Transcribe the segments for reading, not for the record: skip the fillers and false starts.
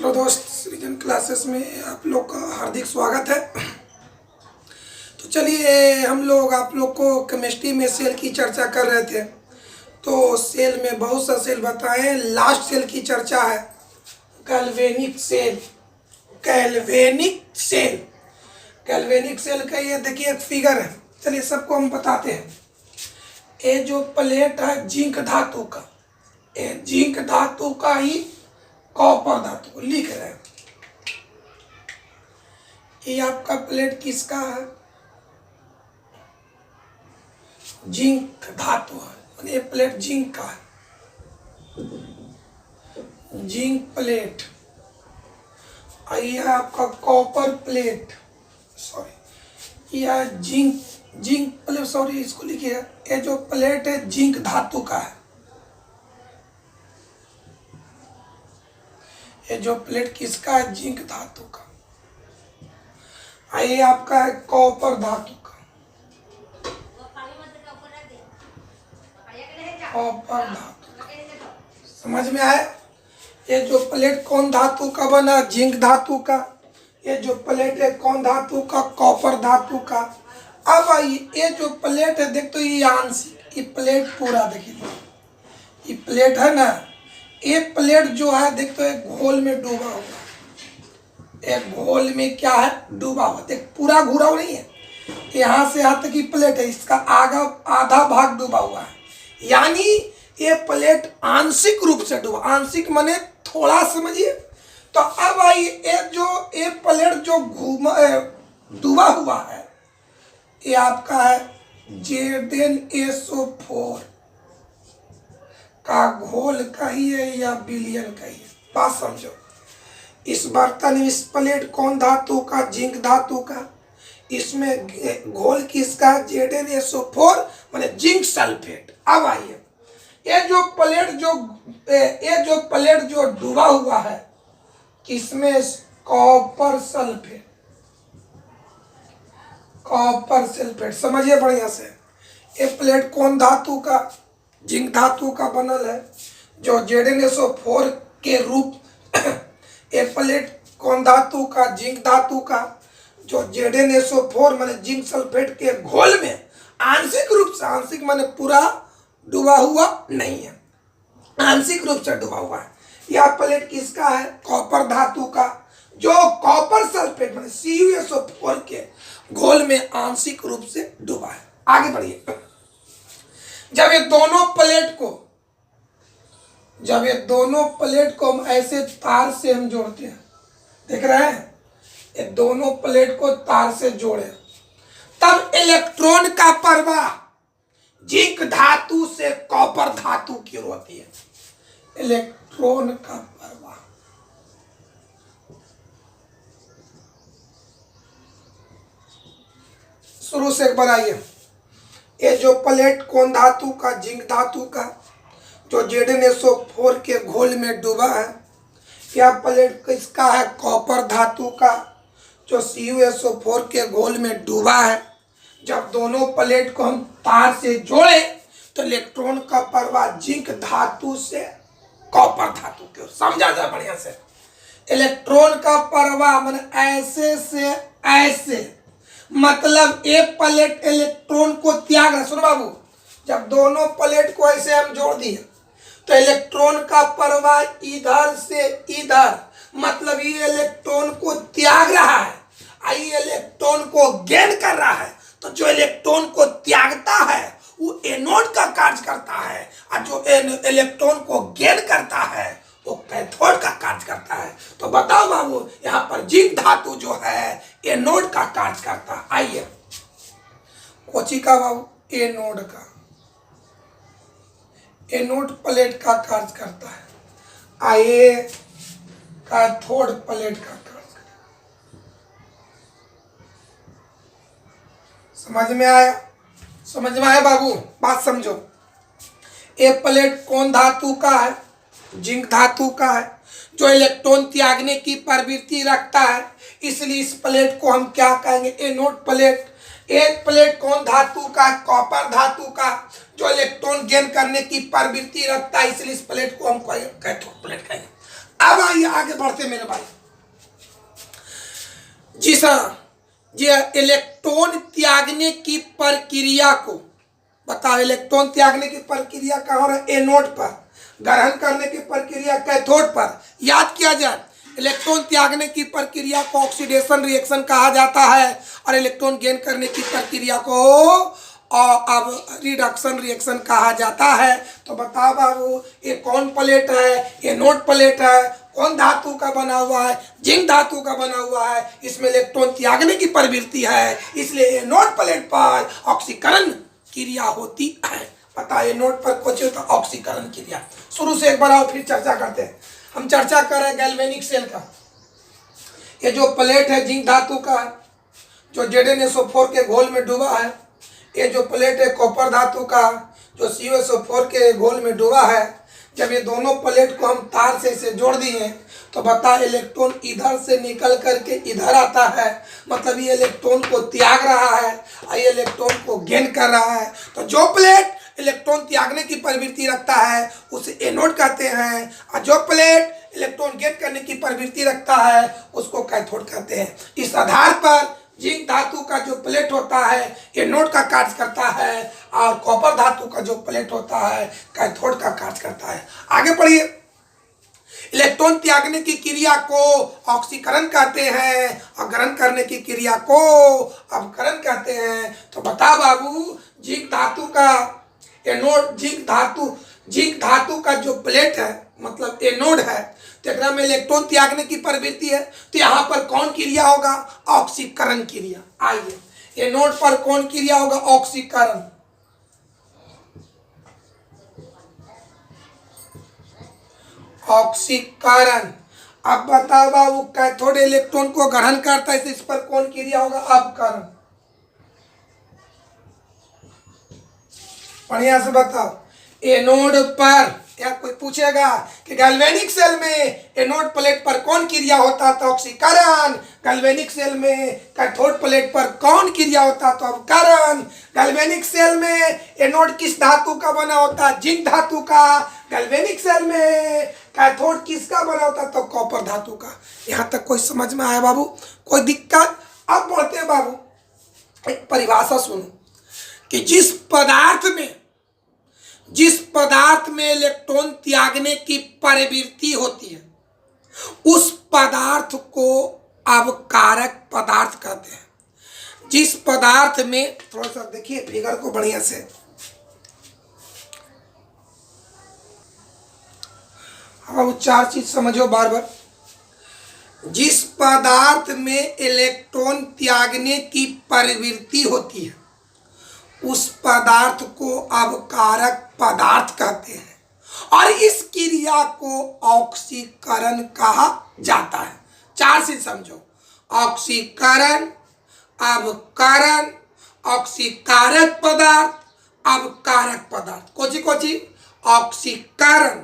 Hello दोस्त, सृजन classes में आप लोग का हार्दिक स्वागत है। तो चलिए हम लोग आप लोग को केमिस्ट्री में सेल की चर्चा कर रहे थे। तो सेल में बहुत सा सेल बताएं। लास्ट सेल की चर्चा है गैल्वेनिक सेल। गैल्वेनिक सेल का ये देखिए एक फिगर है। चलिए सबको हम बताते हैं। ये जो प्लेट है जिंक धातु का, ये जिंक धातु का ही कॉपर धातु को लिख रहे हैं। ये आपका प्लेट किसका है? जिंक धातु है, ये प्लेट जिंक का है, जिंक प्लेट। और यह आपका कॉपर प्लेट, सॉरी यह जिंक प्लेट, सॉरी इसको लिखिए। ये जो प्लेट है जिंक धातु का है। ये जो प्लेट किसका है? जिंक धातु का। ये आपका है कॉपर धातु का, कॉपर धातु का। समझ में आया? ये जो प्लेट कौन धातु का बना? जिंक धातु का। ये जो प्लेट है कौन धातु का? कॉपर धातु का। अब आइए, ये जो प्लेट है देख तो ये आंशिक, ये प्लेट पूरा देखिए, ये प्लेट है ना, ये प्लेट जो है देख तो एक घोल में डूबा हुआ, एक घोल में क्या है? डूबा हुआ। देख पूरा घुरा हुआ नहीं है, यहाँ से यहाँ तक की प्लेट है, इसका आधा भाग डूबा हुआ है। यानी ये प्लेट आंशिक रूप से डूबा। आंशिक माने थोड़ा, समझिए। तो अब आइए, ये प्लेट जो डूबा हुआ है, ये आपका है ZnSO4 का घोल कहिए या विलयन कहिए, बात समझो। इस बर्तन में इस प्लेट कौन धातु का? जिंक धातु का। इसमें घोल किसका? ZnSO4 माने जिंक सल्फेट। अब आइए, ये जो प्लेट जो डूबा हुआ है किसमें? Copper sulphate, copper sulphate. समझिए बढ़िया से। ये प्लेट कौन धातु का? जिंक धातु का बनल है, जो ZnSO4 के रूप। ये प्लेट कौन धातु का? जिंक धातु का, जो ZnSO4 माने जिंक सल्फेट के घोल में आंशिक रूप से, आंशिक माने पूरा डूबा हुआ नहीं है, आंशिक रूप से डूबा हुआ है। यह प्लेट किसका है? कॉपर धातु का, जो कॉपर सल्फेट माने CuSO4 के घोल में आंशिक रूप से डूबा है। आगे बढ़िए। जब ये दोनों प्लेट को हम ऐसे तार से हम जोड़ते हैं, देख रहे हैं, ये दोनों प्लेट को तार से जोड़े, तब इलेक्ट्रॉन का प्रवाह जिंक धातु से कॉपर धातु की ओर होती है। इलेक्ट्रॉन का प्रवाह, शुरू से एक बार आइए। ये जो प्लेट कौन धातु का? जिंक धातु का, जो ZnSO4 के घोल में डूबा है। यह प्लेट किसका है? कॉपर धातु का, जो CuSO4 के घोल में डूबा है। जब दोनों प्लेट को हम तार से जोड़े तो इलेक्ट्रॉन का प्रवाह जिंक धातु से कॉपर धातु की ओर। समझा जाए बढ़िया से। इलेक्ट्रॉन का प्रवाह माने ऐसे से ऐसे, मतलब एक प्लेट इलेक्ट्रॉन को त्याग रहा। सुनो बाबू, जब दोनों प्लेट को ऐसे हम जोड़ दिए तो इलेक्ट्रॉन का प्रवाह इधर से इधर, मतलब ये इलेक्ट्रॉन को त्याग रहा है, ये इलेक्ट्रॉन को गेन कर रहा है। तो जो इलेक्ट्रॉन को त्यागता है वो एनोड का कार्य करता है, और जो इलेक्ट्रॉन को गेन करता है वो कैथोड का कार्य करता है। तो बताओ बाबू, यहाँ पर जिंक धातु जो है एनोड का कार्य करता है। आइए, कोची का बाबू? एनोड का। एनोड प्लेट का कार्य करता है, आइए कैथोड प्लेट का कार्य करता है। समझ में आया? समझ में आया बाबू? बात समझो। ये प्लेट कौन धातु का है? जिंक धातु का है, जो इलेक्ट्रॉन त्यागने की प्रवृत्ति रखता है। इसलिए इस प्लेट को हम क्या कहेंगे? Anode plate. एक प्लेट कौन धातु का? कॉपर धातु का, जो इलेक्ट्रॉन गेन करने की प्रवृत्ति रखता है। इसलिए इस प्लेट को हम कैथोड प्लेट कहेंगे। अब आइए आगे बढ़ते मेरे भाई। जी सर, जी इलेक्ट्रॉन त्यागने की प्रक्रिया को बताओ। इलेक्ट्रॉन त्यागने की प्रक्रिया कहाँ हो रहा है? एनोड पर। ग्रहण करने की प्रक्रिया कैथोड पर। याद किया जाए, इलेक्ट्रॉन त्यागने की प्रक्रिया को ऑक्सीडेशन रिएक्शन कहा जाता है और इलेक्ट्रॉन गेन करने की प्रक्रिया को और अब रिडक्शन रिएक्शन कहा जाता है। तो बताओ बाबू, ये कौन प्लेट है? ये नोड प्लेट है। कौन धातु का बना हुआ है? जिंक धातु का बना हुआ है। इसमें इलेक्ट्रॉन त्यागने की प्रवृत्ति है, इसलिए ये नोड प्लेट पर ऑक्सीकरण क्रिया होती है। बताइए नोड पर कुछ होता ऑक्सीकरण क्रिया। शुरू से एक बार आओ, फिर चर्चा करते हैं। हम चर्चा कर रहे हैं गैल्वेनिक सेल का। ये जो प्लेट है जिंक धातु का है, जो Zn-SO4 के घोल में डूबा है। ये जो प्लेट है कॉपर धातु का, जो CuSO4 के घोल में डूबा है। जब ये दोनों प्लेट को हम तार से इसे जोड़ दिए तो बता इलेक्ट्रॉन इधर से निकल करके इधर आता है, मतलब ये इलेक्ट्रॉन को त्याग रहा है और ये इलेक्ट्रॉन को गेन कर रहा है। तो जो प्लेट इलेक्ट्रॉन त्यागने की प्रवृत्ति रखता है उसे एनोड कहते हैं, और जो प्लेट इलेक्ट्रॉन गेन करने की प्रवृत्ति रखता है उसको कैथोड कहते हैं। इस आधार पर जिंक धातु का जो प्लेट होता है एनोड का कार्य करता है और कॉपर धातु का जो प्लेट होता है कैथोड का कार्य करता है। आगे पढ़िए। इलेक्ट्रॉन त्यागने की क्रिया को ऑक्सीकरण कहते हैं और ग्रहण करने की क्रिया को अपकरण कहते हैं। तो बता बाबू, जिंक धातु का एनोड, जिंक धातु का जो प्लेट है मतलब एनोड है, तो में इलेक्ट्रॉन त्यागने की प्रवृत्ति है। तो यहाँ पर कौन क्रिया होगा? ऑक्सीकरण क्रिया। आइए, एनोड पर कौन क्रिया होगा? ऑक्सीकरण। ऑक्सीकरण। अब बताओ बाबू, कैथोड इलेक्ट्रॉन को ग्रहण करता है, इस पर कौन क्रिया होगा? अपकरण। बढ़िया से बताओ। एनोड पर या कोई पूछेगा कि गैल्वेनिक सेल में एनोड प्लेट पर कौन क्रिया होता है? तो ऑक्सीकरण। गैल्वेनिक सेल में कैथोड प्लेट पर कौन क्रिया होता है? तो अपकरण। गैल्वेनिक सेल में एनोड किस धातु का बना होता है? जिंक धातु का। गैल्वेनिक सेल में कैथोड किसका बना होता है? तो कॉपर धातु का। यहाँ तक कोई समझ में आया बाबू? कोई दिक्कत? अब बढ़ते हैं बाबू, एक परिभाषा सुनो कि जिस पदार्थ में इलेक्ट्रॉन त्यागने की प्रवृत्ति होती है उस पदार्थ को अवकारक पदार्थ कहते हैं। जिस पदार्थ में, थोड़ा सा देखिए फिगर को बढ़िया से, अब चार चीज समझो बार बार। जिस पदार्थ में इलेक्ट्रॉन त्यागने की प्रवृत्ति होती है उस पदार्थ को अवकारक पदार्थ कहते हैं और इस क्रिया को ऑक्सीकरण कहा जाता है। चार से समझो, ऑक्सीकरण, अवकरण, ऑक्सीकारक पदार्थ, अवकारक पदार्थ। कोची ऑक्सीकरण,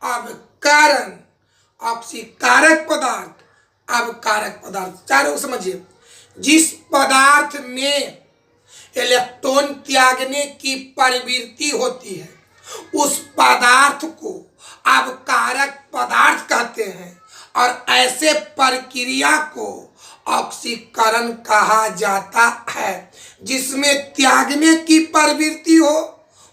अवकरण, ऑक्सीकारक पदार्थ, अवकारक पदार्थ। चारों समझिए। जिस पदार्थ में इलेक्ट्रॉन त्यागने की प्रवृत्ति होती है उस पदार्थ को अवकारक पदार्थ कहते हैं और ऐसे प्रक्रिया को ऑक्सीकरण कहा जाता है। जिसमें त्यागने की प्रवृत्ति हो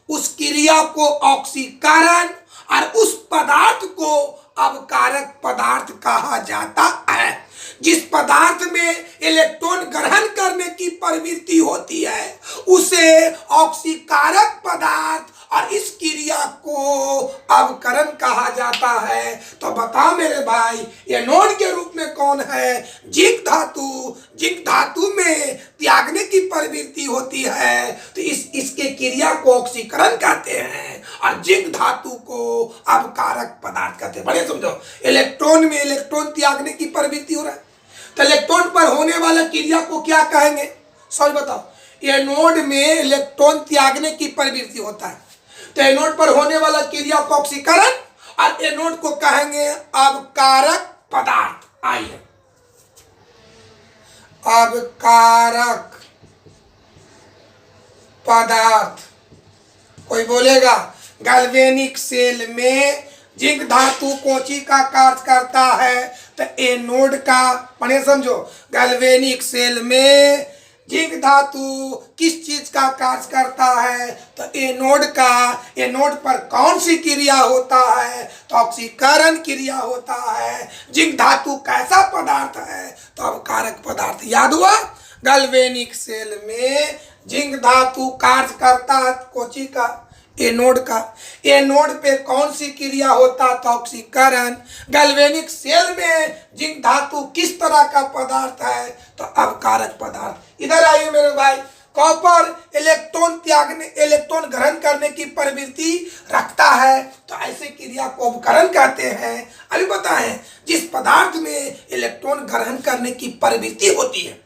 उस क्रिया को ऑक्सीकरण और उस पदार्थ को अवकारक पदार्थ कहा जाता है। जिस पदार्थ में इलेक्ट्रॉन ग्रहण करने की प्रवृत्ति होती है उसे ऑक्सीकारक पदार्थ और इस क्रिया को अवकरण कहा जाता है। तो बताओ मेरे भाई, एनोड के रूप में कौन है? जिंक धातु। जिंक धातु में त्यागने की प्रवृत्ति होती है तो इसके क्रिया को ऑक्सीकरण कहते हैं और जिंक धातु को अवकारक पदार्थ कहते हैं। बढ़िया समझो। इलेक्ट्रॉन में इलेक्ट्रॉन त्यागने की प्रवृत्ति हो रहा है तो इलेक्ट्रॉन पर होने वाला क्रिया को क्या कहेंगे? सॉरी बताओ। एनोड में इलेक्ट्रॉन त्यागने की प्रवृत्ति होता है तो एनोड पर होने वाला क्रिया को ऑक्सीकरण और एनोड को कहेंगे अवकारक पदार्थ। आइए, अवकारक पदार्थ। कोई बोलेगा गैल्वेनिक सेल में जिंक धातु कोची का कार्य करता है? तो एनोड का। पढ़े समझो, गैल्वेनिक सेल में जिंक धातु किस चीज का कार्य करता है? तो एनोड का। एनोड पर कौन सी क्रिया होता है? तो ऑक्सीकरण क्रिया होता है। जिंक धातु कैसा पदार्थ है? तो अवकारक पदार्थ। याद हुआ? गैल्वेनिक सेल में जिंक धातु कार्य करता है कोची का? एनोड का। एनोड पे कौन सी क्रिया होता? तो ऑक्सीकरण। गैल्वेनिक सेल में जिंक धातु किस तरह का पदार्थ है? तो अवकारक पदार्थ। इधर आइए मेरे भाई, कॉपर इलेक्ट्रॉन ग्रहण करने की प्रवृत्ति रखता है, तो ऐसे क्रिया को अवकरण कहते हैं। अभी बताएं, जिस पदार्थ में इलेक्ट्रॉन ग्रहण करने की प्रवृत्ति होती है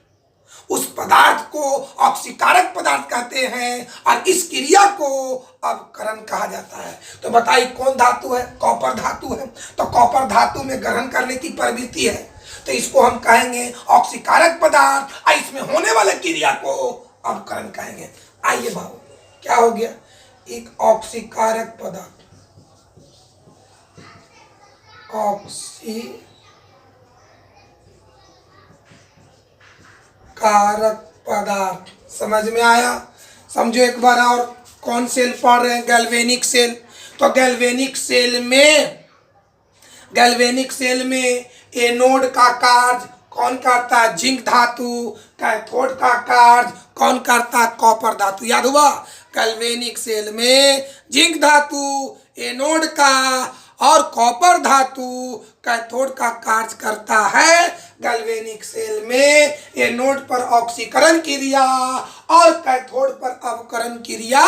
उस पदार्थ को ऑक्सीकारक पदार्थ कहते हैं, और इस क्रिया को अवकरण कहा जाता है। तो बताइए कौन धातु है? कॉपर धातु है। तो कॉपर धातु में ग्रहण करने की प्रवृत्ति है, तो इसको हम कहेंगे ऑक्सीकारक पदार्थ, और इसमें होने वाले क्रिया को अवकरण कहेंगे। आइए बाबू, क्या हो गया? एक ऑक्सीकारक पदार्थ, कारक पदार्थ। समझ में आया? समझो एक बार और। कौन सेल पढ़ रहे हैं? Galvanic cell. तो गैल्वेनिक सेल में एनोड का कार्य कौन करता है? जिंक धातु। कैथोड का कार्य कौन करता है? कॉपर धातु। याद हुआ? गैल्वेनिक सेल में जिंक धातु एनोड का और कॉपर धातु कैथोड का कार्य करता है। गैल्वेनिक सेल में एनोड पर ऑक्सीकरण क्रिया और कैथोड पर अवकरण क्रिया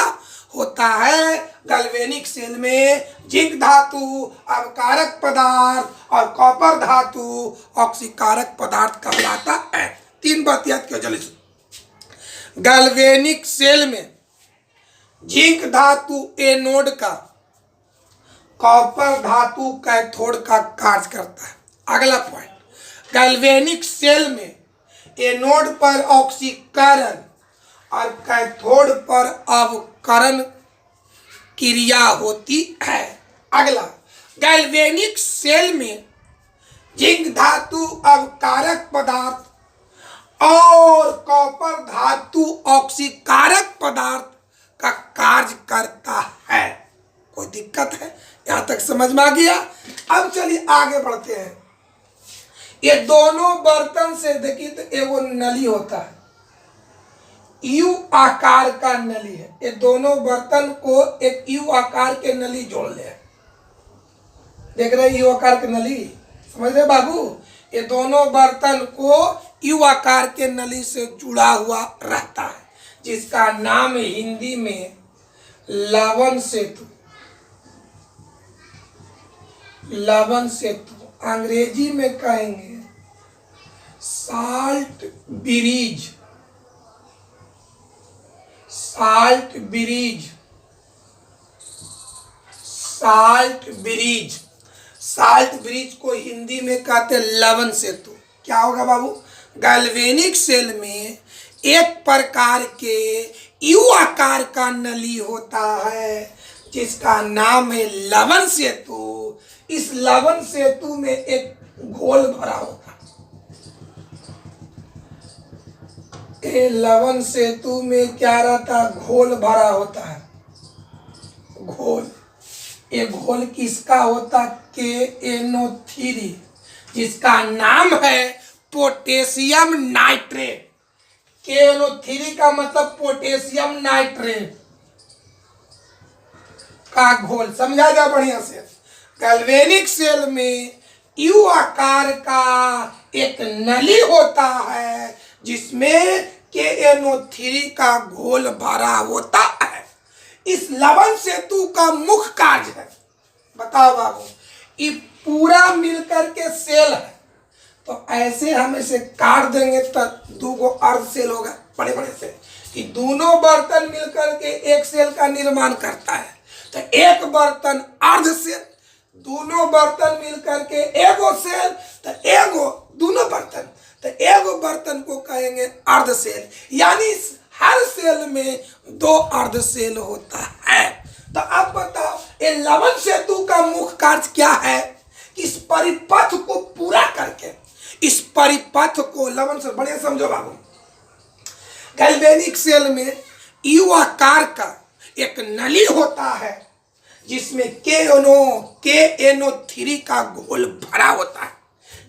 होता है। गैल्वेनिक सेल में जिंक धातु अवकारक पदार्थ और कॉपर धातु ऑक्सीकारक पदार्थ कहलाता है। 3 बात याद किया जल्दी से। गैल्वेनिक सेल में जिंक धातु एनोड का, कॉपर धातु कैथोड का कार्य करता है। अगला पॉइंट, गैल्वेनिक सेल में एनोड पर ऑक्सीकरण और कैथोड पर अवकरण क्रिया होती है। अगला, गैल्वेनिक सेल में जिंक धातु अवकारक पदार्थ और कॉपर धातु ऑक्सीकारक पदार्थ का कार्य करता है। कोई दिक्कत है? यहां तक समझ में आ गया? अब चलिए आगे बढ़ते हैं। ये दोनों बर्तन से देखिए तो एगो नली होता है, यू आकार का नली है। ये दोनों बर्तन को एक यू आकार के नली जोड़ ले। देख रहे यू आकार के नली? समझ रहे बाबू? ये दोनों बर्तन को यू आकार के नली से जुड़ा हुआ रहता है, जिसका नाम हिंदी में लवण सेतु, लवण सेतु, अंग्रेजी में कहेंगे salt bridge, salt bridge, salt bridge. Salt bridge को हिंदी में कहते लवण सेतु। क्या होगा बाबू? गैल्वेनिक सेल में एक प्रकार के यू आकार का नली होता है जिसका नाम है लवण सेतु। इस लवण सेतु में एक घोल भरा होता है। ये लवण सेतु में क्या रहता है? घोल भरा होता है। घोल, ये घोल किसका होता? KNO3, जिसका नाम है पोटेशियम नाइट्रेट। KNO3 का मतलब पोटेशियम नाइट्रेट का घोल। समझा जा बढ़िया से? गैल्वेनिक सेल में यू आकार का एक नली होता है जिसमें KNO3 का घोल भरा होता है। इस लवण सेतु का मुख्य कार्य है, बताओ बाबू, ये पूरा मिलकर के सेल है। तो ऐसे हम इसे काट देंगे तो 2 अर्ध सेल होगा बड़े बड़े से, कि दोनों बर्तन मिलकर के एक सेल का निर्माण करता है। तो एक बर्तन अर्ध सेल, दोनों बर्तन मिलकर के एगो सेल, तो एगो दोनों बर्तन, तो एगो बर्तन को कहेंगे अर्ध सेल। यानी हर सेल में 2 अर्ध सेल होता है। तो अब बताओ, ये लवण सेतु का मुख्य कार्य क्या है कि इस परिपथ को पूरा करके, इस परिपथ को लवन से बड़े समझो बाबू, गैल्वेनिक सेल में यू आकार का एक नली होता है जिसमें KNO3 का घोल भरा होता है,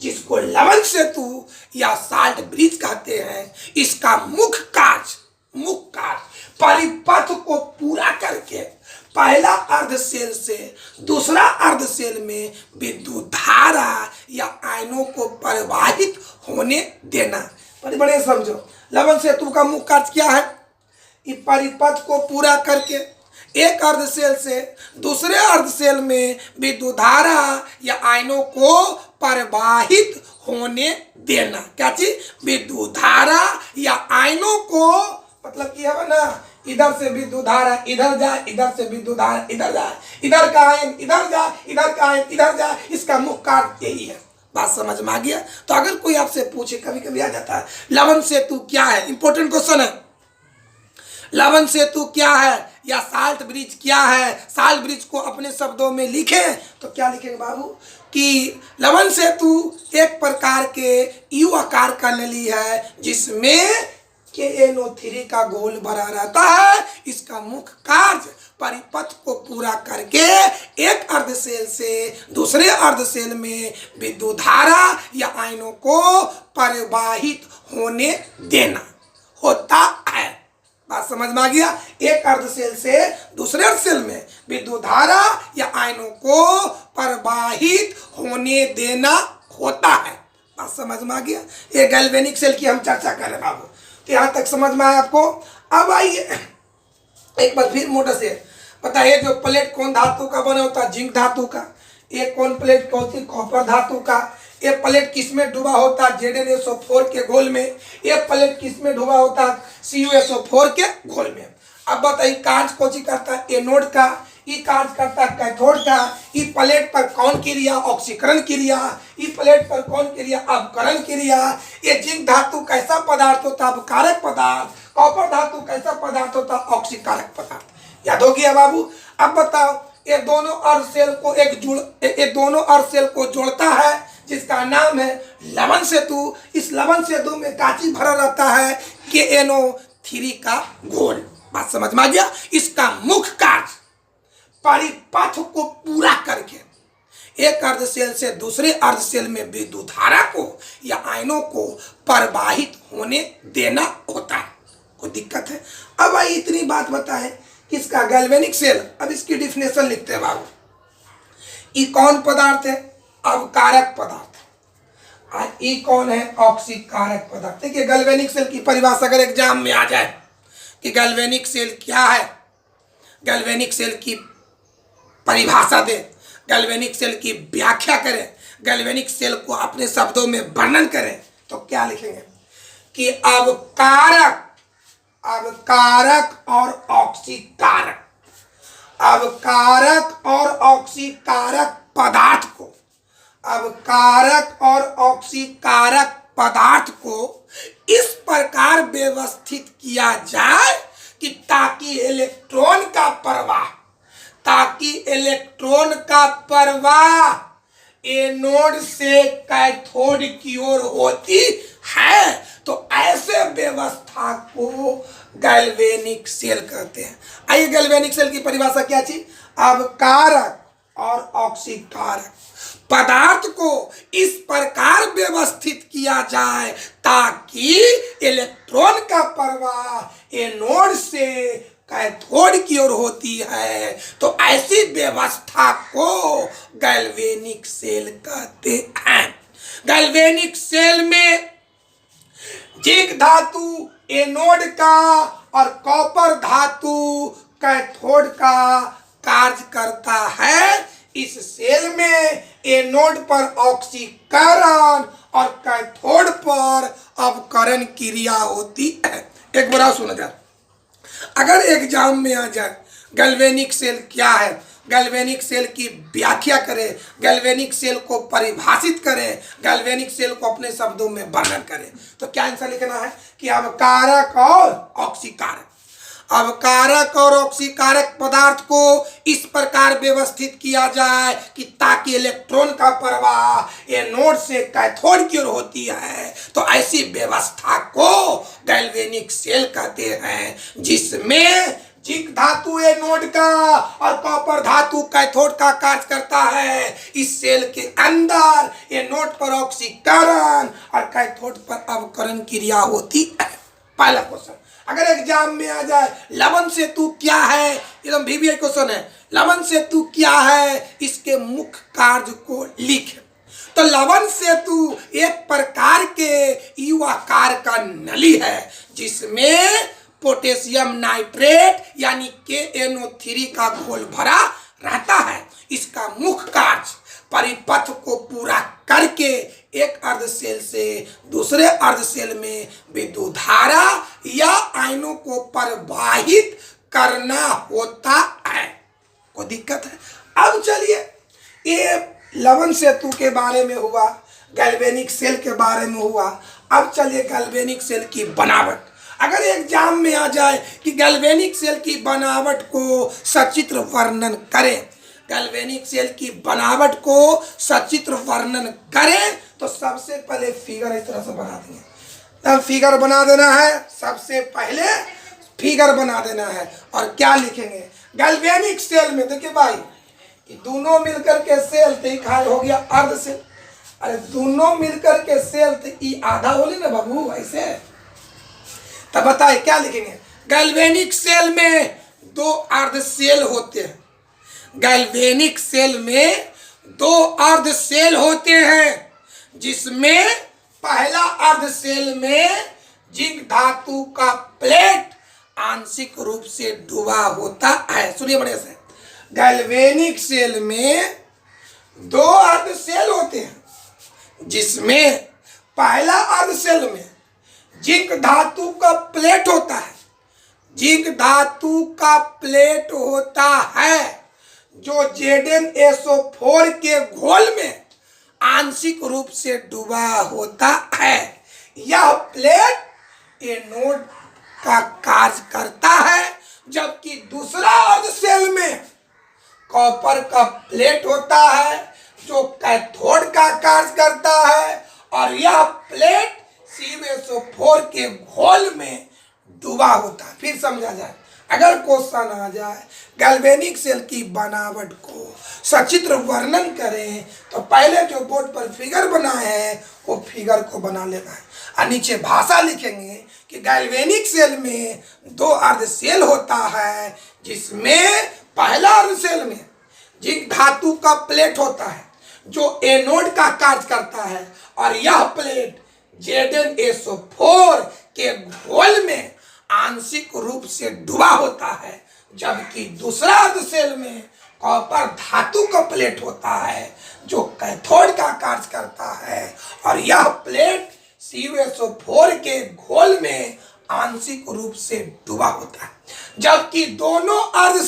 जिसको लवण सेतु या साल्ट ब्रिज कहते हैं। इसका मुख्य कार्य परिपथ को पूरा करके पहला अर्ध सेल से दूसरा अर्ध सेल में विद्युत धारा या आयनों को प्रवाहित होने देना। बड़े समझो, लवण सेतु का मुख्य कार्य क्या है? इस परिपथ को पूरा करके एक अर्ध सेल से दूसरे अर्ध सेल में विद्युत धारा या आयनों को प्रवाहित होने देना। क्या चीज? विद्युत धारा या आयनों को, मतलब कि है ना, इधर से विद्युत धारा इधर जाए, इधर से विद्युत धारा इधर जाए, इधर का आयन इधर जाए, इधर का आयन इधर जाए। इसका मुख्य कार्य यही है। बात समझ में आ गया? तो अगर कोई आपसे पूछे, कभी कभी आ जाता है, लवण सेतु क्या है? इंपॉर्टेंट क्वेश्चन है। लवण सेतु क्या है या साल्ट ब्रिज क्या है? साल्ट ब्रिज को अपने शब्दों में लिखें तो क्या लिखेंगे बाबू? कि लवण सेतु एक प्रकार के यू आकार का नली है जिसमें KNO3 का घोल भरा रहता है। इसका मुख्य कार्य परिपथ को पूरा करके एक अर्ध सेल से दूसरे अर्ध सेल में विद्युत धारा या आयनों को प्रवाहित होने देना होता है। बात समझ में आ गया? एक अर्ध सेल से दूसरे अर्ध सेल में विद्युत धारा या आयनों को प्रवाहित होने देना होता है। बात समझ में आ गया? ये गैल्वेनिक सेल की हम चर्चा करें बाबू, तो यहाँ तक समझ में आया आपको? अब आइए एक बार फिर मोटर से बताइए, जो प्लेट कौन धातु का बना होता है? जिंक धातु का। एक कौन प्लेट कौन सी? कॉपर धातु का। ये प्लेट किसमें डूबा होता है? ZnSO4 के घोल में। ये प्लेट किसमें डूबा होता है? CuSO4 के घोल में। अब बताइए कार्य कौन सी करता है? एनोड का। ये कार्य करता है कैथोड का। ये प्लेट पर कौन क्रिया? ऑक्सीकरण क्रिया। ये प्लेट पर कौन क्रिया? अपकरण क्रिया। ये जिंक धातु कैसा पदार्थ होता है? अपकारक पदार्थ। कॉपर धातु कैसा पदार्थ होता है? ऑक्सीकारक पदार्थ। याद हो गया बाबू? अब बताओ, ये दोनों अर्ध सेल को जोड़ता है जिसका नाम है लवण सेतु। इस लवण सेतु में कांची भरा रहता है? KNO3 का घोल। बात समझ में आ गया? इसका मुख्य कार्य परिपथ को पूरा करके एक अर्ध सेल से दूसरे अर्ध सेल में विद्युत धारा को या आयनों को प्रवाहित होने देना होता है। कोई दिक्कत है? अब आइए इतनी बात बताएं कि इसका गैल्वेनिक सेल, अब इसकी डिफिनेशन लिखते हैं बाबू। ये कौन पदार्थ है? अवकारक पदार्थ। और ये कौन है? ऑक्सीकारक पदार्थ। देखिए गैल्वेनिक सेल की परिभाषा अगर एग्जाम में आ जाए कि गैल्वेनिक सेल क्या है, गैल्वेनिक सेल की परिभाषा दे, गैल्वेनिक सेल की व्याख्या करें, गैल्वेनिक सेल को अपने शब्दों में वर्णन करें, तो क्या लिखेंगे? कि अवकारक और ऑक्सीकारक, अवकारक और ऑक्सीकारक पदार्थ को, अवकारक और ऑक्सीकारक पदार्थ को इस प्रकार व्यवस्थित किया जाए कि ताकि इलेक्ट्रॉन का प्रवाह एनोड से कैथोड की ओर होती है। तो ऐसे व्यवस्था को गैल्वेनिक सेल कहते हैं। आइए गैल्वेनिक सेल की परिभाषा क्या थी? अवकारक और ऑक्सीकारक पदार्थ को इस प्रकार व्यवस्थित किया जाए ताकि इलेक्ट्रॉन का प्रवाह एनोड से कैथोड की ओर होती है। तो ऐसी व्यवस्था को गैल्वेनिक सेल कहते हैं। गैल्वेनिक सेल में जिंक धातु एनोड का और कॉपर धातु कैथोड का कार्य करता है। इस सेल में एनोड पर ऑक्सीकरण और कैथोड पर अपकरण क्रिया होती है। एक बार सुना जाए, अगर एग्जाम में आ जाए गैल्वेनिक सेल क्या है, गैल्वेनिक सेल की व्याख्या करें, गैल्वेनिक सेल को परिभाषित करें, गैल्वेनिक सेल को अपने शब्दों में वर्णन करें, तो क्या आंसर लिखना है? कि अवकारक और ऑक्सीकारक। अवकारक और ऑक्सीकारक पदार्थ को इस प्रकार व्यवस्थित किया जाए कि ताकि इलेक्ट्रॉन का प्रवाह एनोड से कैथोड की ओर होती है, तो ऐसी व्यवस्था को गैल्वेनिक सेल कहते हैं, जिसमें जिंक धातु एनोड का और कॉपर धातु कैथोड का कार्य करता है। इस सेल के अंदर एनोड पर ऑक्सीकरण और कैथोड पर अवकरण क्रिया होती है। पहला क्वेश्चन अगर एग्जाम में आ जाए, लवण सेतु क्या है, एकदम वीवीआई क्वेश्चन है, लवण सेतु क्या है, इसके मुख्य कार्य को लिख। तो लवण सेतु एक प्रकार के यू आकार का नली है, जिसमें पोटेशियम नाइट्रेट यानी KNO3 का घोल भरा रहता है। इसका मुख्य कार्य परिपथ को पूरा करके एक अर्ध सेल से दूसरे अर्ध सेल में विद्युत धारा या आयनों को प्रवाहित करना होता है। कोई दिक्कत है? अब चलिए, ये लवण सेतु के बारे में हुआ, गैल्वेनिक सेल के बारे में हुआ। अब चलिए गैल्वेनिक सेल की बनावट। अगर एग्जाम में आ जाए कि गैल्वेनिक सेल की बनावट को सचित्र वर्णन करें, गैल्वेनिक सेल की बनावट को सचित्र वर्णन करें, तो सबसे पहले फिगर इस तरह से बना देंगे। तब फिगर बना देना है, सबसे पहले फिगर बना देना है। और क्या लिखेंगे गैल्वेनिक सेल में? देखिए भाई, दोनों मिलकर के सेल तो खाली हो गया अर्ध सेल। अरे दोनों मिलकर के सेल तो ई आधा बोले ना बाबू, ऐसे। तब बताए क्या लिखेंगे? गैल्वेनिक सेल में दो अर्ध सेल होते हैं। गैल्वेनिक सेल में दो अर्ध सेल होते हैं, जिसमें पहला अर्ध सेल में जिंक धातु का प्लेट आंशिक रूप से डूबा होता है। सुनिए बढ़िया से, गैल्वेनिक सेल में दो अर्ध सेल होते हैं, जिसमें पहला अर्ध सेल में जिंक धातु का प्लेट होता है। जिंक धातु का प्लेट होता है जो ZnSO4 के घोल में आंशिक रूप से डूबा होता है। यह प्लेट एनोड का कार्य करता है, जबकि दूसरा अर्ध सेल में कॉपर का प्लेट होता है जो कैथोड का कार्य करता है, और यह प्लेट CuSO4 के घोल में डूबा होता है। फिर समझा जाए, अगर क्वेश्चन आ जाए गैल्वेनिक सेल की बनावट को सचित्र वर्णन करें, तो पहले जो बोर्ड पर फिगर बनाए हैं वो फिगर को बना लेना है, और नीचे भाषा लिखेंगे कि गैल्वेनिक सेल में दो अर्ध सेल होता है, जिसमें पहला अर्ध सेल में जिंक धातु का प्लेट होता है जो एनोड का कार्य करता है, और यह प्लेट ZnSO4 के घोल में आंशिक रूप से डूबा होता है, जबकि दूसरा अर्ध सेल में कॉपर धातु का प्लेट होता है जो कैथोड का कार्य करता है, और यह प्लेट CuSO4 के घोल में आंशिक रूप से डूबा होता है। जबकि दोनों अर्ध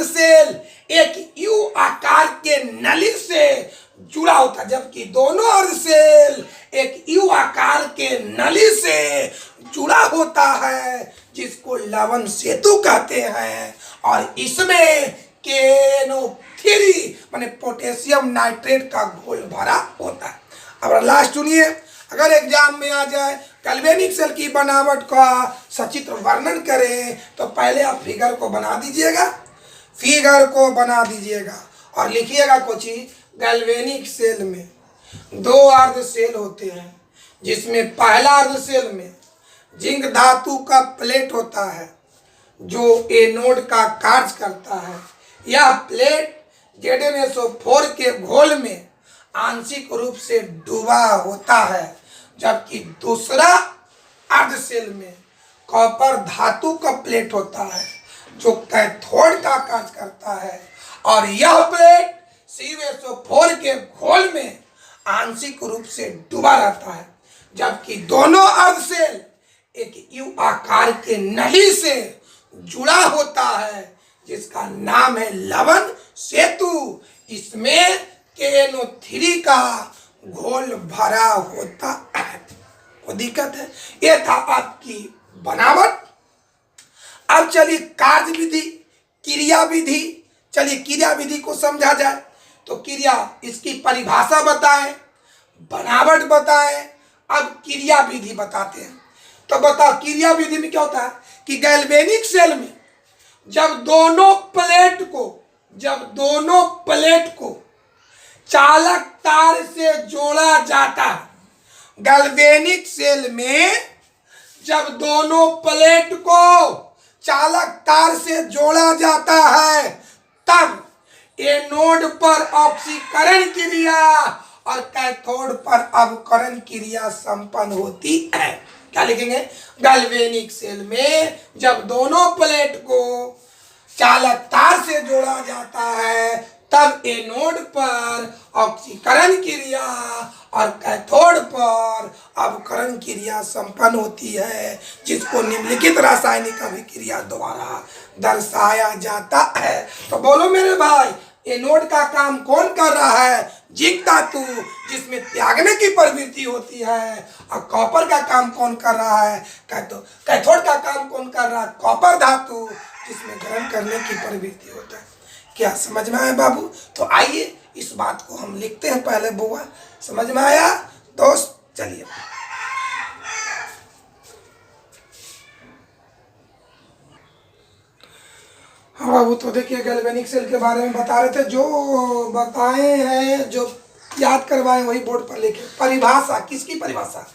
सेल एक यू आकार के नली से जुड़ा होता है। जबकि दोनों अर्ध सेल एक यू आकार के नली से जुड़ा होता है, जिसको लवण सेतु कहते हैं, और इसमें KNO3 माने पोटेशियम नाइट्रेट का घोल भरा होता है। अब लास्ट सुनिए, अगर एग्जाम में आ जाए गैल्वेनिक सेल की बनावट का सचित्र वर्णन करें, तो पहले आप फिगर को बना दीजिएगा, और लिखिएगा कुछ ही। गैल्वेनिक सेल में दो अर्ध सेल होते हैं, जिसमें पहला अर्ध सेल में जिंक धातु का प्लेट होता है जो एनोड का कार्य करता है। यह प्लेट ZnSO4 के घोल में आंशिक रूप से डूबा होता है, जबकि दूसरा अर्ध सेल में कॉपर धातु का प्लेट होता है जो कैथोड का कार्य करता है, और यह प्लेट CuSO4 के घोल में आंशिक रूप से डूबा रहता है। जबकि दोनों अर्ध सेल एक यू आकार के नली से जुड़ा होता है, जिसका नाम है लवण सेतु। इसमें KNO3 का घोल भरा होता है। वो दिक्कत है। ये था आपकी बनावट। अब चलिए कार्य विधि, क्रिया विधि। चलिए क्रिया विधि को समझा जाए तो क्रिया, इसकी परिभाषा बताएं, बनावट बताएं, अब क्रिया विधि बताते हैं। तो बताओ क्रिया विधि में क्या होता है कि गैल्वेनिक सेल में जब दोनों प्लेट को चालक तार से जोड़ा जाता है, गैल्वेनिक सेल में जब दोनों प्लेट को चालक तार से जोड़ा जाता है, तब एनोड पर ऑक्सीकरण क्रिया और कैथोड पर अवकरण क्रिया संपन्न होती है। क्या लिखेंगे? गैल्वेनिक सेल में जब दोनों प्लेट को चालक तार से जोड़ा जाता है, तब एनोड पर ऑक्सीकरण क्रिया और कैथोड पर अवकरण क्रिया संपन्न होती है, जिसको निम्नलिखित रासायनिक अभिक्रिया द्वारा दर्शाया जाता है। तो बोलो मेरे भाई, एनोड का काम कौन कर रहा है? जिंक धातु, जिसमें त्यागने की प्रवृत्ति होती है। और कॉपर का काम कौन कर रहा है? कैथोड का काम कौन कर रहा है? कॉपर धातु, जिसमें ग्रहण करने की प्रवृत्ति होता है। क्या समझ में आया बाबू? तो आइए इस बात को हम लिखते हैं पहले। बुआ समझ में आया दोस्त? चलिए हाँ बाबू, तो देखिए गैल्वेनिक सेल के बारे में बता रहे थे। जो बताए हैं, जो याद करवाए, वही बोर्ड पर लिखे। परिभाषा, किसकी परिभाषा?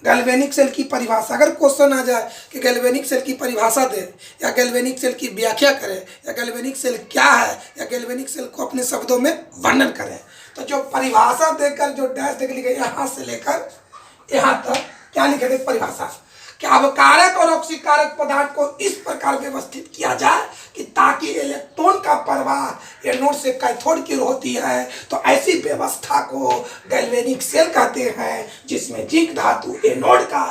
गैल्वेनिक सेल की परिभाषा। अगर क्वेश्चन आ जाए कि गैल्वेनिक सेल की परिभाषा दे, या गैल्वेनिक सेल की व्याख्या करें, या गैल्वेनिक सेल क्या है, या गैल्वेनिक सेल को अपने शब्दों में वर्णन करें, तो जो परिभाषा देकर जो डैश देकर लिखे, यहाँ से लेकर यहाँ तक क्या लिखे थे? परिभाषा। कि अवकारक और ऑक्सीकारक पदार्थ को इस प्रकार व्यवस्थित किया जाए कि ताकि इलेक्ट्रॉन का प्रवाह एनोड से कैथोड की ओर होती है, तो ऐसी व्यवस्था को गैल्वेनिक सेल कहते हैं, जिसमें जिंक धातु एनोड का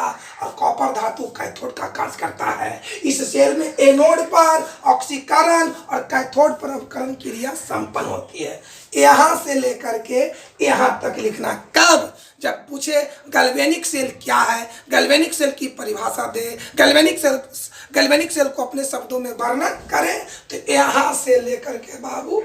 और कॉपर धातु कैथोड का कार्य करता है। इस सेल में एनोड पर ऑक्सीकरण और कैथोड पर अवकरण क्रिया संपन्न होती है। यहाँ से लेकर के यहाँ तक लिखना। कब? जब पूछे गैल्वेनिक सेल क्या है, गैल्वेनिक सेल की परिभाषा दे, गैल्वेनिक सेल को अपने शब्दों में वर्णन करें, तो यहाँ से लेकर के बाबू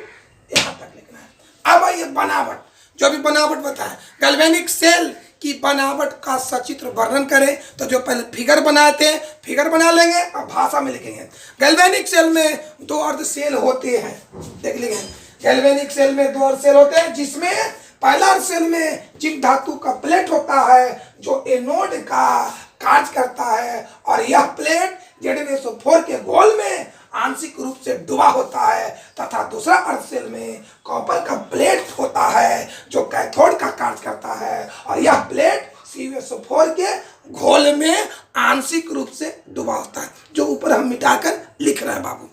यहाँ तक लिखना है। अब आइए बनावट, जो भी बनावट बताएं, गैल्वेनिक सेल की बनावट का सचित्र वर्णन करें। तो जो पहले फिगर बनाए थे, फिगर बना लेंगे और भाषा में लिखेंगे। गैल्वेनिक सेल में दो अर्ध सेल होते हैं, देख लीजिए। गैल्वेनिक सेल में दो अर्ध सेल होते हैं, जिसमें पहला सेल में जिंक धातु का प्लेट होता है, जो एनोड का कार्य करता है, और यह प्लेट Zn2O4 के गोल में आंशिक रूप से डूबा होता है। तथा दूसरा अर्ध सेल में कॉपर का प्लेट होता है, जो कैथोड का कार्य करता है, और यह प्लेट CuSO4 के घोल में आंशिक रूप से डूबा होता है, जो ऊपर हम मिटाकर लिख रहे हैं बाबू।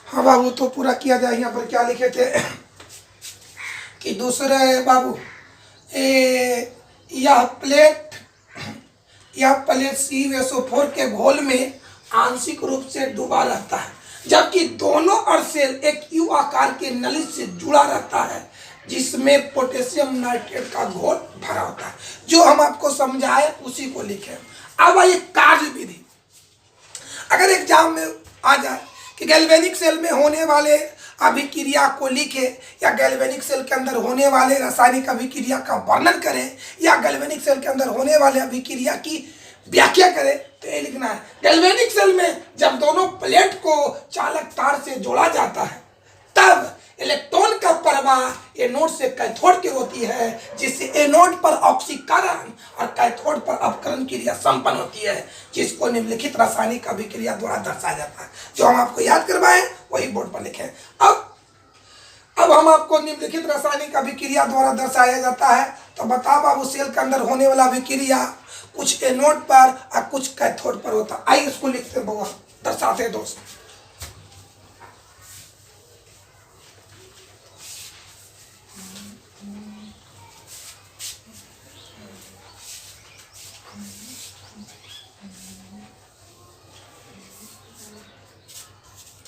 हाँ बाबू, तो पूरा किया जाए। यहाँ पर क्या लिखे थे कि दूसरे बाबू यह प्लेट CuSO4 के घोल में आंशिक रूप से डूबा रहता है, जबकि दोनों अर्ध सेल एक यू आकार के नली से जुड़ा रहता है, जिसमें पोटेशियम नाइट्रेट का घोल भरा होता है। जो हम आपको समझाए उसी को लिखे। अब आइए कार्य विधि। अगर एग्जाम में आ जाए कि गैल्वेनिक सेल में होने वाले अभिक्रिया को लिखे, या गैल्वेनिक सेल के अंदर होने वाले रासायनिक अभिक्रिया का वर्णन करें, या गैल्वेनिक सेल के अंदर होने वाले अभिक्रिया की व्याख्या करें, तो ये लिखना है। गैल्वेनिक सेल में जब दोनों प्लेट को चालक तार से जोड़ा जाता है, तब इलेक्ट्रॉन का प्रवाह एनोड से कैथोड की होती है, जिससे एनोड पर ऑक्सीकरण और कैथोड पर अवकरण क्रिया संपन्न होती है, जिसको निम्नलिखित रासायनिक अभिक्रिया द्वारा दर्शाया जाता है। जो हम आपको याद करवाएं वही बोर्ड पर लिखें। अब हम आपको निम्नलिखित रासायनिक अभिक्रिया द्वारा दर्शाया जाता है। तो बताओ बाबू, सेल के अंदर होने वाला अभिक्रिया कुछ एनोड पर और कुछ कैथोड पर होता है। आइए इसको लिखते हैं बुआ, दर्शाते हैं दोस्त।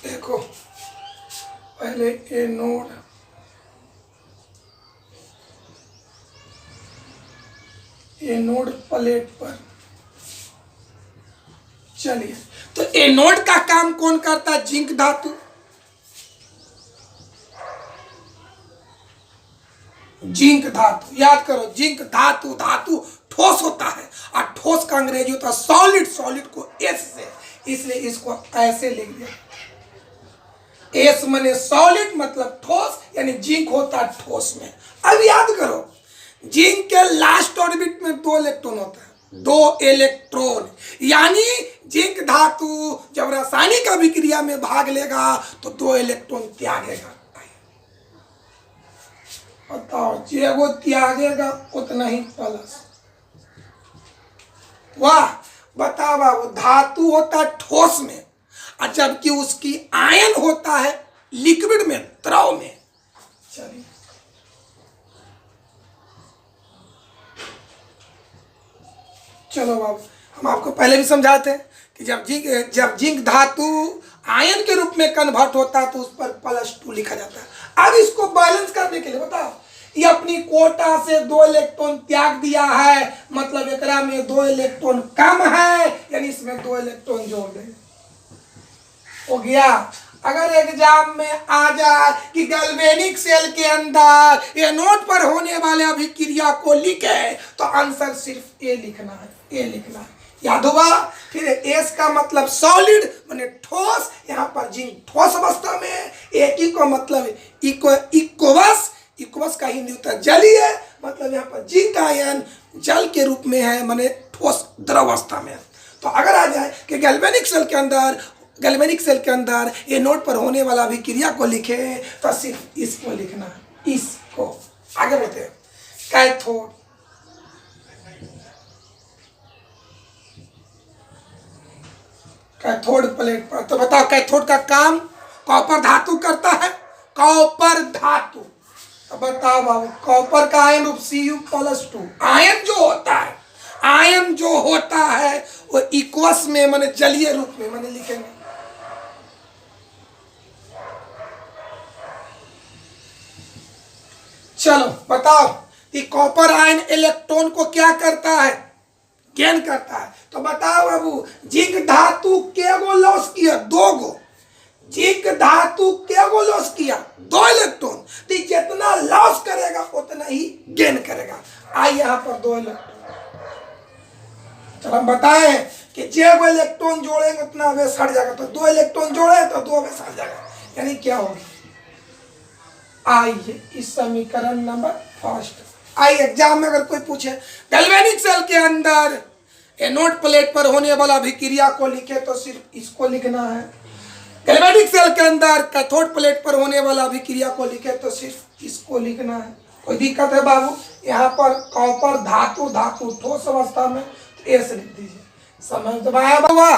देखो, पहले एनोड एनोड प्लेट पर। चलिए, तो एनोड का काम कौन करता है? जिंक धातु। जिंक धातु, याद करो, जिंक धातु, धातु ठोस होता है और ठोस का अंग्रेजी होता है सॉलिड, सॉलिड को एस से, इसलिए इसको ऐसे लिख दिया। एस माने सॉलिड मतलब ठोस, यानी जिंक होता है ठोस में। अब याद करो, जिंक के लास्ट ऑर्बिट में 2 इलेक्ट्रॉन होता है, 2 इलेक्ट्रॉन, यानी जिंक धातु जब रासायनिक अभिक्रिया में भाग लेगा तो 2 इलेक्ट्रॉन त्यागेगा। बताओ, जो त्यागेगा उतना ही प्लस। वाह, बताओ बाबू, धातु होता है ठोस में और जबकि उसकी आयन होता है लिक्विड में, द्रव में। चलिए, चलो बाबू, हम आपको पहले भी समझाते हैं कि जब जिंक धातु आयन के रूप में कन्वर्ट होता है तो उस पर +2 लिखा जाता है। अब इसको बैलेंस करने के लिए बताओ, ये अपनी कोटा से 2 इलेक्ट्रॉन त्याग दिया है, मतलब एकरा में 2 इलेक्ट्रॉन कम है, यानी इसमें 2 इलेक्ट्रॉन जोड़ देंगे, हो गया। अगर एग्जाम में आ जाए कि गैल्वेनिक सेल के अंदर एनोड पर होने वाले अभिक्रिया को लिखे तो आंसर सिर्फ ए लिखना है, ए लिखना है, याद हुआ। फिर एस का मतलब सॉलिड माने ठोस, यहाँ पर जिंक ठोस अवस्था में। एक का मतलब इक्वस, इक्वस का हिंदी होता है जलीय, मतलब यहाँ पर जिंक आयन जल के रूप में है, माने ठोस द्रव अवस्था में। तो अगर आ जाए कि गैल्वेनिक सेल के अंदर एनोड पर होने वाला अभिक्रिया को लिखे तो सिर्फ इसको लिखना है, इसको। आगे बढ़ते हैं, कैथोड। कैथोड प्लेट पर, तो बताओ कैथोड का काम कॉपर धातु करता है, कॉपर धातु। तो बताओ बाबू, कॉपर का आयन रूप Cu+2, आयन जो होता है वो इक्वस में माने जलीय रूप में माने लिखेंगे। चलो बताओ कि कॉपर आयन इलेक्ट्रॉन को क्या करता है? गेन करता है। तो बताओ बाबू, जिंक धातु के गो लॉस किया? 2 गो। जिंक धातु के गो लॉस किया? 2 इलेक्ट्रॉन। तो जितना लॉस करेगा उतना ही गेन करेगा। आइए यहाँ पर 2 इलेक्ट्रॉन, चलो हम बताएं कि जो इलेक्ट्रॉन जोड़ेंगे उतना अवेश हट जाएगा। तो 2 इलेक्ट्रॉन जोड़े तो 2 अवेश हट जाएगा, यानी क्या होगा? आइए इस समीकरण नंबर फर्स्ट। आइए एग्जाम में अगर कोई पूछे गैल्वेनिक सेल के अंदर एनोड प्लेट पर होने वाला अभिक्रिया को लिखे तो सिर्फ इसको लिखना है। गैल्वेनिक सेल के अंदर कैथोड प्लेट पर होने वाला अभिक्रिया को लिखे तो सिर्फ इसको लिखना है। कोई दिक्कत है बाबू? यहाँ पर कॉपर धातु ठोस अवस्था में, तो ऐसे लिख दीजिए। समझ में आया बाबा?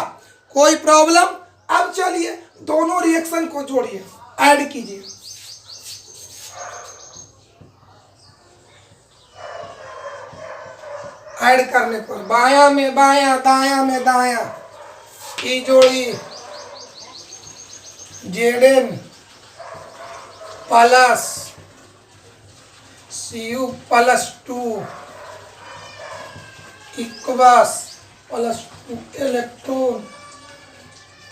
कोई प्रॉब्लम? अब चलिए दोनों रिएक्शन को जोड़िए, ऐड कीजिए। ऐड करने पर बायां में बायां, दायां में दायां की जोड़ी Zn plus Cu+2 equals +2 electron,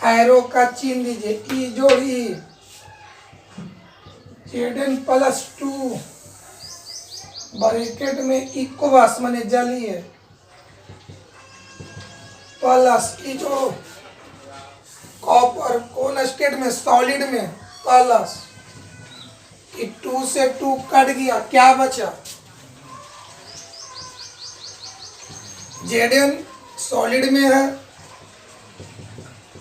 arrow का चिन्ह दीजिए, ई जोड़ी Zn+2 ब्रैकेट में इक्वस माने जलीय प्लस की जो कॉपर कौन स्टेट में? सॉलिड में, प्लस कि 2 से 2 कट गया, क्या बचा? Zn सॉलिड में है,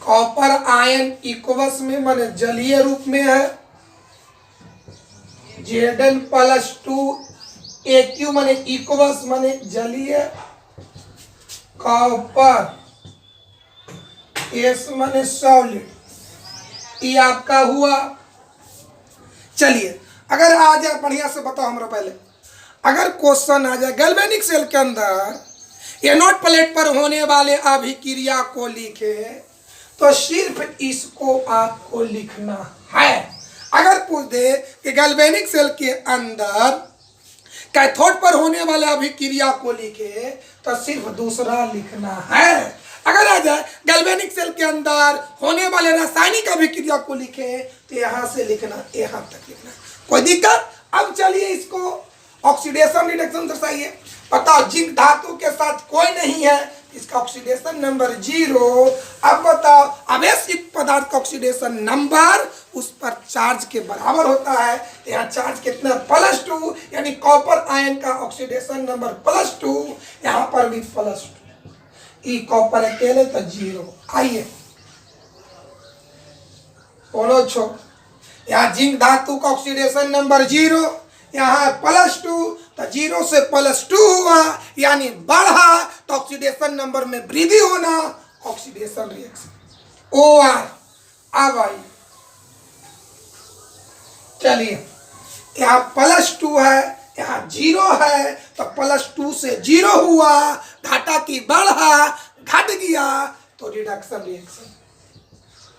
कॉपर आयन इक्वस में माने जलीय रूप में है, Zn+2 Aq माने इक्वस माने जलीय, कॉपर एस माने सॉलिड, ये आपका हुआ। चलिए अगर आ जाए, बढ़िया से बताओ हमरा पहले, अगर क्वेश्चन आ जाए गैल्वेनिक सेल के अंदर एनोड प्लेट पर होने वाले अभिक्रिया को लिखे तो सिर्फ इसको आपको लिखना है। अगर पूछ दे कि गैल्वेनिक सेल के अंदर कैथोड पर होने वाले अभिक्रिया को लिखे तो सिर्फ दूसरा लिखना है। अगर आ जाए गैल्वेनिक सेल के अंदर होने वाले रासायनिक अभिक्रिया को लिखे तो यहां से लिखना, यहां तक लिखना, कोई दिक्कत। अब चलिए इसको ऑक्सीडेशन रिडक्शन दर्शाइए। बताओ जिंक धातु के साथ कोई नहीं है, इसका ऑक्सीडेशन नंबर 0। अब बताओ आवेशिक पदार्थ का ऑक्सीडेशन नंबर उस पर चार्ज के बराबर होता है। यहाँ चार्ज कितना, +2, यानी कॉपर आयन का ऑक्सीडेशन नंबर +2, यहाँ पर भी +2। ई कॉपर अकेले तो 0। आइए बोलो छो, यहाँ जिंक धातु का ऑक्सीडेशन नंबर 0, यहाँ +2, तो 0 से +2 हुआ यानी बढ़ा तो ऑक्सीडेशन नंबर में वृद्धि होना, ऑक्सीडेशन रिएक्शन OR। अब आई चलिए, यहाँ +2 है, यहाँ 0 है, तो +2 से 0 हुआ, घटा की बढ़ा, घट गया तो रिडक्शन रिएक्शन।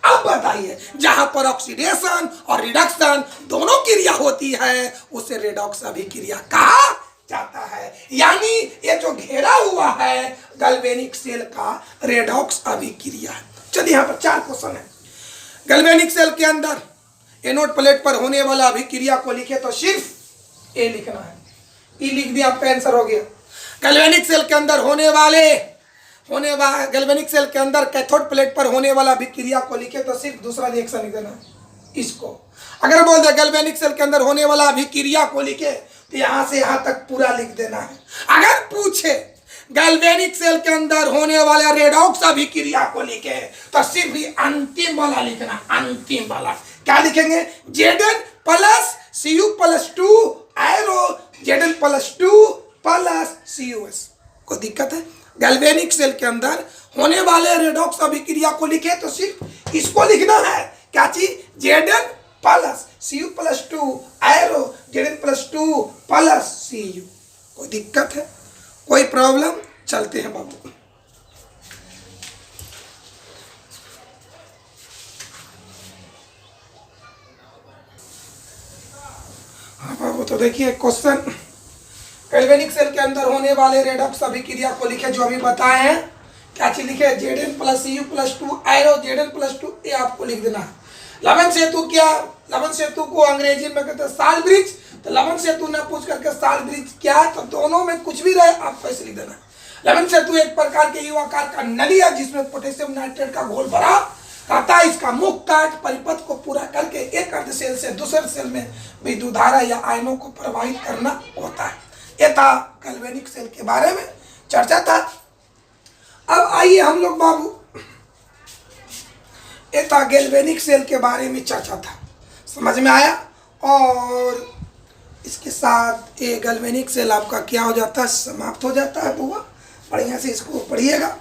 अब बताइए जहां पर ऑक्सीडेशन और रिडक्शन दोनों क्रिया होती है उसे रेडॉक्स अभिक्रिया कहा जाता है। यानी ये जो घेरा हुआ है गैल्वेनिक सेल का रेडॉक्स अभिक्रिया। चलिए यहाँ पर 4 क्वेश्चन है। गैल्वेनिक सेल के अंदर एनोड प्लेट पर होने वाला अभिक्रिया को लिखे तो सिर्फ ए लिखना है। ई लिख दिया, आपका आंसर हो गया। गैल्वेनिक सेल के अंदर गैल्वेनिक सेल के अंदर कैथोड प्लेट पर होने वाला अभिक्रिया को लिखे तो सिर्फ दूसरा रिएक्शन लिख देना है इसको। अगर बोल दे गैल्वेनिक सेल के अंदर होने वाला अभिक्रिया को लिखे तो यहां से यहां तक पूरा लिख देना है। अगर पूछे गैल्वेनिक सेल के अंदर होने वाला रेडॉक्स अभिक्रिया को लिखे तो सिर्फ ही अंतिम वाला लिखना, अंतिम वाला। क्या लिखेंगे? Zn plus Cu+2 arrow Zn +2 plus CuS। कोई दिक्कत है? गैल्वेनिक सेल के अंदर होने वाले रेडॉक्स अभिक्रिया को लिखे तो सिर्फ इसको लिखना है। क्या चीज? Zn plus Cu+2 arrow Zn +2 plus Cu। कोई दिक्कत है? कोई प्रॉब्लम? चलते हैं बाबू। हाँ बाबू, तो देखिए क्वेश्चन, गैल्वेनिक सेल के अंदर होने वाले रेडॉक्स अभिक्रिया को लिखे जो अभी बताए हैं। क्या चीज लिखे? Zn plus Cu+2 arrow Zn +2, ये आपको लिख देना है। लवन सेतु क्या? लवन सेतु को अंग्रेजी में कहते हैं साल ब्रिज। तो लवन सेतु न पूछ करके साल ब्रिज क्या, तो दोनों में कुछ भी रहे आपको ऐसे लिख देना है। लवन सेतु एक प्रकार के यू आकार का नली है जिसमें पोटेशियम नाइट्रेट का घोल भरा रहता है। इसका मुख्य कार्य परिपथ को पूरा करके एक अर्ध सेल से दूसरे सेल में विद्युत धारा या आयनों को प्रवाहित करना होता है। ये था गैल्वेनिक सेल के बारे में चर्चा था। अब आइए हम लोग बाबू, ये था गैल्वेनिक सेल के बारे में चर्चा था, समझ में आया। और इसके साथ ये गैल्वेनिक सेल आपका क्या हो जाता है? समाप्त हो जाता है। बुआ बढ़िया से इसको पढ़िएगा।